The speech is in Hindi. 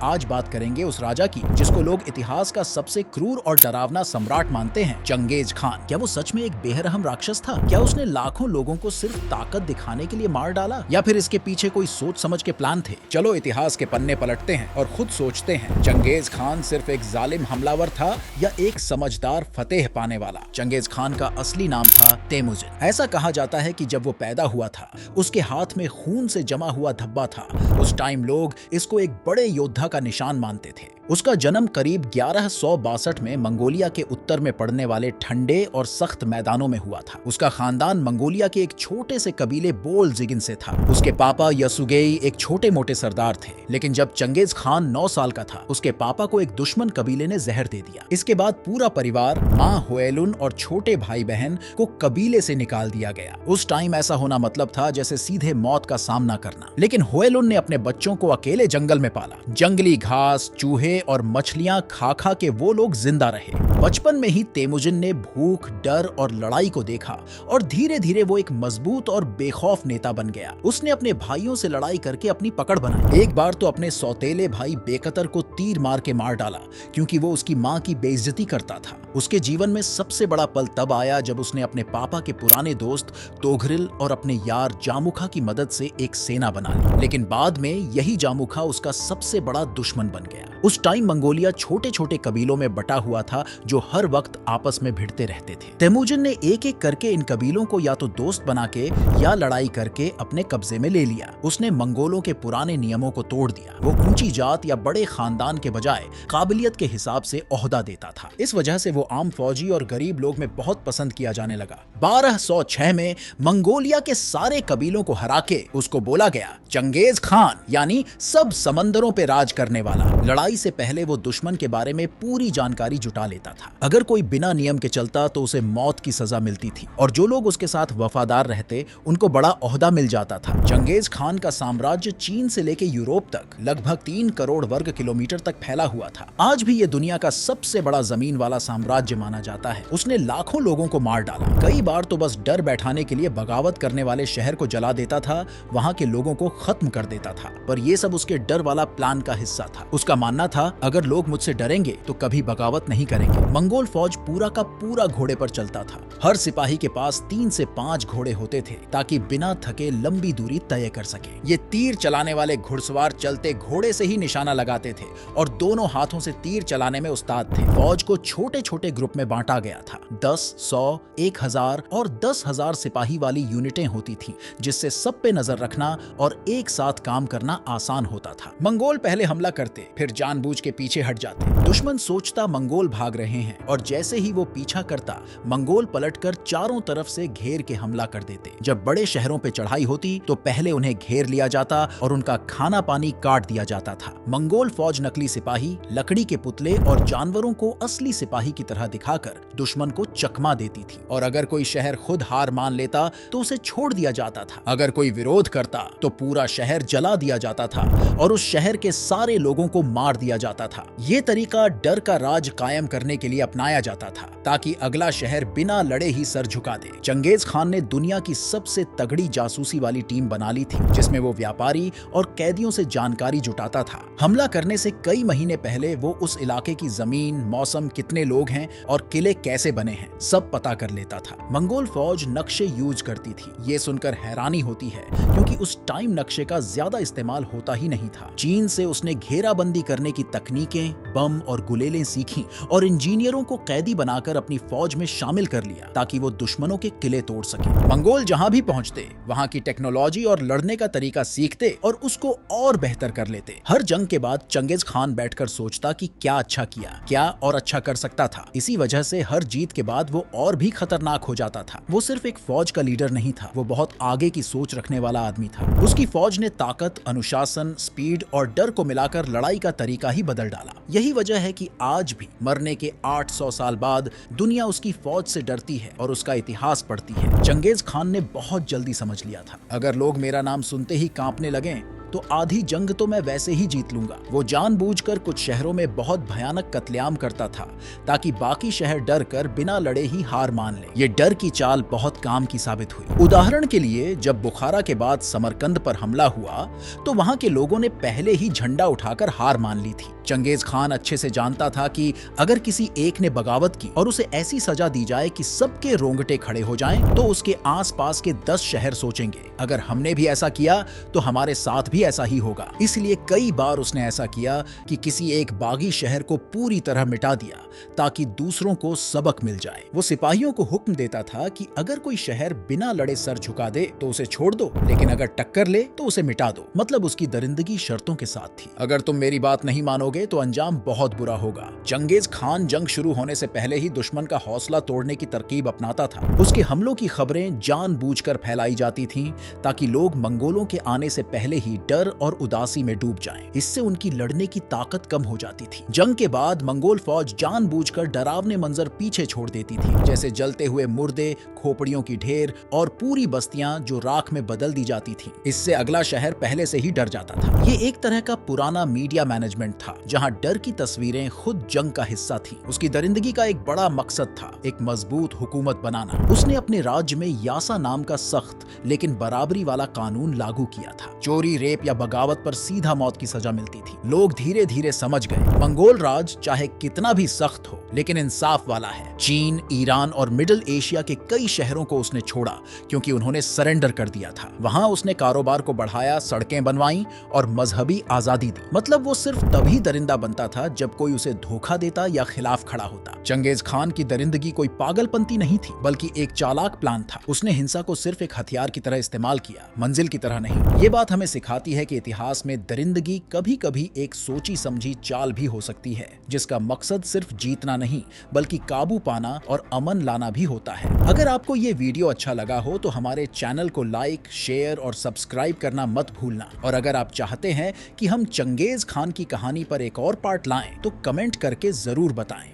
आज बात करेंगे उस राजा की जिसको लोग इतिहास का सबसे क्रूर और डरावना सम्राट मानते हैं, चंगेज खान। क्या वो सच में एक बेरहम राक्षस था? क्या उसने लाखों लोगों को सिर्फ ताकत दिखाने के लिए मार डाला, या फिर इसके पीछे कोई सोच समझ के प्लान थे? चलो इतिहास के पन्ने पलटते हैं और खुद सोचते हैं, चंगेज खान सिर्फ एक जालिम हमलावर था या एक समझदार फतेह पाने वाला? चंगेज खान का असली नाम था तेमुजिन। ऐसा कहा जाता है कि जब वो पैदा हुआ था उसके हाथ में खून से जमा हुआ धब्बा था। उस टाइम लोग इसको एक बड़े योद्धा का निशान मानते थे। उसका जन्म करीब 1162 में मंगोलिया के उत्तर में पड़ने वाले ठंडे और सख्त मैदानों में हुआ था। उसका खानदान मंगोलिया के एक छोटे से कबीले बोलजिगिन से था। उसके पापा यसुगेई एक छोटे मोटे सरदार थे, लेकिन जब चंगेज खान 9 साल का था उसके पापा को एक दुश्मन कबीले ने जहर दे दिया। इसके बाद पूरा परिवार, माँ हुएलुन और छोटे भाई बहन को कबीले से निकाल दिया गया। उस टाइम ऐसा होना मतलब था जैसे सीधे मौत का सामना करना। लेकिन हुएलुन ने अपने बच्चों को अकेले जंगल में पाला। जंगली घास, चूहे और मछलियां खा खा के वो लोग जिंदा रहे। बचपन में ही तेमुजिन ने भूख, डर और लड़ाई को देखा और धीरे धीरे वो एक मजबूत और बेखौफ नेता बन गया। उसने अपने भाइयों से लड़ाई करके अपनी पकड़ बनाई। एक बार तो अपने सौतेले भाई बेकतर को तीर मार के मार डाला क्योंकि वो उसकी माँ की बेइज्जती करता था। उसके जीवन में सबसे बड़ा पल तब आया जब उसने अपने पापा के पुराने दोस्त तोघरिल और अपने यार जामुखा की मदद से एक सेना बना ली। लेकिन बाद में यही जामुखा उसका सबसे बड़ा दुश्मन बन गया। उस टाइम मंगोलिया छोटे छोटे कबीलों में बटा हुआ था जो हर वक्त आपस में भिड़ते रहते थे। तेमुजिन ने एक एक करके इन कबीलों को या तो दोस्त बना के या लड़ाई करके अपने कब्जे में ले लिया। उसने मंगोलों के पुराने नियमों को तोड़ दिया। वो ऊंची जात या बड़े खानदान के बजाय काबिलियत के हिसाब से ओहदा देता था। इस वजह से वो आम फौजी और गरीब लोग में बहुत पसंद किया जाने लगा। 1206 में मंगोलिया के सारे कबीलों को हरा के उसको बोला गया चंगेज खान, यानी सब समंदरों पे राज करने वाला। लड़ाई से पहले वो दुश्मन के बारे में पूरी जानकारी जुटा लेता था। अगर कोई बिना नियम के चलता तो उसे मौत की सजा मिलती थी और जो लोग उसके साथ वफादार रहते उनको बड़ा ओहदा मिल जाता था। चंगेज खान का साम्राज्य चीन से लेके यूरोप तक लगभग 3 करोड़ वर्ग किलोमीटर तक फैला हुआ था। आज भी ये दुनिया का सबसे बड़ा जमीन वाला साम्राज्य माना जाता है। उसने लाखों लोगों को मार डाला। कई बार तो बस डर बैठाने के लिए बगावत करने वाले शहर को जला देता था, वहाँ के लोगों को खत्म कर देता था। पर ये सब उसके डर वाला प्लान का हिस्सा था। उसका मानना था अगर लोग मुझसे डरेंगे तो कभी बगावत नहीं करेंगे। मंगोल फौज पूरा का पूरा घोड़े पर चलता था। हर सिपाही के पास 3 से 5 घोड़े होते थे ताकि बिना थके लंबी दूरी तय कर सके। ये तीर चलाने वाले घुड़सवार चलते घोड़े से ही निशाना लगाते थे और दोनों हाथों से तीर चलाने में उस्ताद थे। फौज को छोटे छोटे ग्रुप में बांटा गया था। 10, 100, 1000 और 10,000 सिपाही वाली यूनिटें होती थी, जिससे सब पे नजर रखना और एक साथ काम करना आसान होता था। मंगोल पहले हमला करते, फिर जानबूझ के पीछे हट जाते। दुश्मन सोचता मंगोल भाग रहे हैं और जैसे ही वो पीछा करता, मंगोल पलटकर चारों तरफ से घेर के हमला कर देते। जब बड़े शहरों पे चढ़ाई होती तो पहले उन्हें घेर लिया जाता और उनका खाना पानी काट दिया जाता था। मंगोल फौज नकली सिपाही, लकड़ी के पुतले और जानवरों को असली सिपाही की तरह दिखाकर दुश्मन को चकमा देती थी। और अगर कोई शहर खुद हार मान लेता तो उसे छोड़ दिया जाता था। अगर कोई विरोध करता तो पूरा शहर जला दिया जाता था और उस शहर के सारे लोगों को मार दिया जाता था। ये तरीका डर का राज कायम करने के लिए अपनाया जाता था ताकि अगला शहर बिना लड़े ही सर झुका दे। चंगेज खान ने दुनिया की सबसे तगड़ी जासूसी वाली टीम बना ली थी, जिसमें वो व्यापारी और कैदियों से जानकारी जुटाता था। हमला करने से कई महीने पहले वो उस इलाके की जमीन, मौसम, कितने लोग हैं और किले कैसे बने हैं, सब पता कर लेता था। मंगोल फौज नक्शे यूज करती थी। ये सुनकर हैरानी होती है क्योंकि उस टाइम नक्शे का ज्यादा इस्तेमाल होता ही नहीं था। चीन से उसने घेराबंदी करने की तकनीकें, बम और गुलेलें सीखी और इंजीनियरों को कैदी बनाकर अपनी फौज में शामिल कर लिया ताकि वो दुश्मनों के किले तोड़ सके। मंगोल जहां भी पहुंचते वहां की टेक्नोलॉजी और लड़ने का तरीका सीखते और उसको और बेहतर कर लेते। हर जंग के बाद चंगेज खान बैठकर सोचता कि क्या अच्छा किया, क्या और अच्छा कर सकता था। इसी वजह से हर जीत के बाद वो और भी खतरनाक हो जाता था। वो सिर्फ एक फौज का लीडर नहीं था, वो बहुत आगे की सोच रखने वाला आदमी था। उसकी फौज ने ताकत, अनुशासन, स्पीड और डर को मिलाकर लड़ाई का तरीका ही बदल डाला। यही वजह है कि आज भी मरने के 800 साल बाद दुनिया उसकी फौज से डरती है और उसका इतिहास पढ़ती है। चंगेज खान ने बहुत जल्दी समझ लिया था, अगर लोग मेरा नाम सुनते ही कांपने लगें तो आधी जंग तो मैं वैसे ही जीत लूंगा। वो जानबूझकर कुछ शहरों में बहुत भयानक कत्लेआम करता था ताकि बाकी शहर डर कर बिना लड़े ही हार मान ले। ये डर की चाल बहुत काम की साबित हुई। उदाहरण के लिए जब बुखारा के बाद समरकंद पर हमला हुआ तो वहां के लोगों ने पहले ही झंडा उठाकर हार मान ली थी। चंगेज खान अच्छे से जानता था कि अगर किसी एक ने बगावत की और उसे ऐसी सजा दी जाए कि सबके रोंगटे खड़े हो जाएं, तो उसके आसपास के 10 शहर सोचेंगे अगर हमने भी ऐसा किया तो हमारे साथ भी ऐसा ही होगा। इसलिए कई बार उसने ऐसा किया कि किसी एक बागी शहर को पूरी तरह मिटा दिया ताकि दूसरों को सबक मिल जाए। वो सिपाहियों को हुक्म देता था कि अगर कोई शहर बिना लड़े सर झुका दे तो उसे छोड़ दो, लेकिन अगर टक्कर ले तो उसे मिटा दो। मतलब उसकी दरिंदगी शर्तों के साथ थी। अगर तुम मेरी बात नहीं मानोगे तो अंजाम बहुत बुरा होगा। चंगेज खान जंग शुरू होने से पहले ही दुश्मन का हौसला तोड़ने की तरकीब अपनाता था। उसके हमलों की खबरें जानबूझकर फैलाई जाती थीं ताकि लोग मंगोलों के आने से पहले ही डर और उदासी में डूब जाएं। इससे उनकी लड़ने की ताकत कम हो जाती थी। जंग के बाद मंगोल फौज जानबूझकर डरावने मंजर पीछे छोड़ देती थी, जैसे जलते हुए मुर्दे, खोपड़ियों की ढेर और पूरी बस्तियां जो राख में बदल दी जाती थीं। इससे अगला शहर पहले से ही डर जाता था। ये एक तरह का पुराना मीडिया मैनेजमेंट था जहां डर की तस्वीरें खुद जंग का हिस्सा थी। उसकी दरिंदगी का एक बड़ा मकसद था एक मजबूत हुकूमत बनाना। उसने अपने राज्य में यासा नाम का सख्त लेकिन बराबरी वाला कानून लागू किया था। चोरी, रेप या बगावत पर सीधा मौत की सजा मिलती थी। लोग धीरे धीरे समझ गए मंगोल राज चाहे कितना भी सख्त हो लेकिन इंसाफ वाला है। चीन, ईरान और मिडिल एशिया के कई शहरों को उसने छोड़ा क्योंकि उन्होंने सरेंडर कर दिया था। वहां उसने कारोबार को बढ़ाया, सड़कें बनवाई और मजहबी आजादी दी। मतलब वो सिर्फ तभी दरिंदा बनता था जब कोई उसे धोखा देता या खिलाफ खड़ा होता। चंगेज खान की दरिंदगी कोई पागलपंती नहीं थी बल्कि एक चालाक प्लान था। उसने हिंसा को सिर्फ एक हथियार की तरह इस्तेमाल किया, मंजिल की तरह नहीं। ये बात हमें सिखाती है कि इतिहास में दरिंदगी कभी कभी एक सोची समझी चाल भी हो सकती है जिसका मकसद सिर्फ जीतना नहीं बल्कि काबू पाना और अमन लाना भी होता है। अगर आपको ये वीडियो अच्छा लगा हो तो हमारे चैनल को लाइक, शेयर और सब्सक्राइब करना मत भूलना। और अगर आप चाहते हैं कि हम चंगेज खान की कहानी पर एक और पार्ट लाएं तो कमेंट करके जरूर बताएं।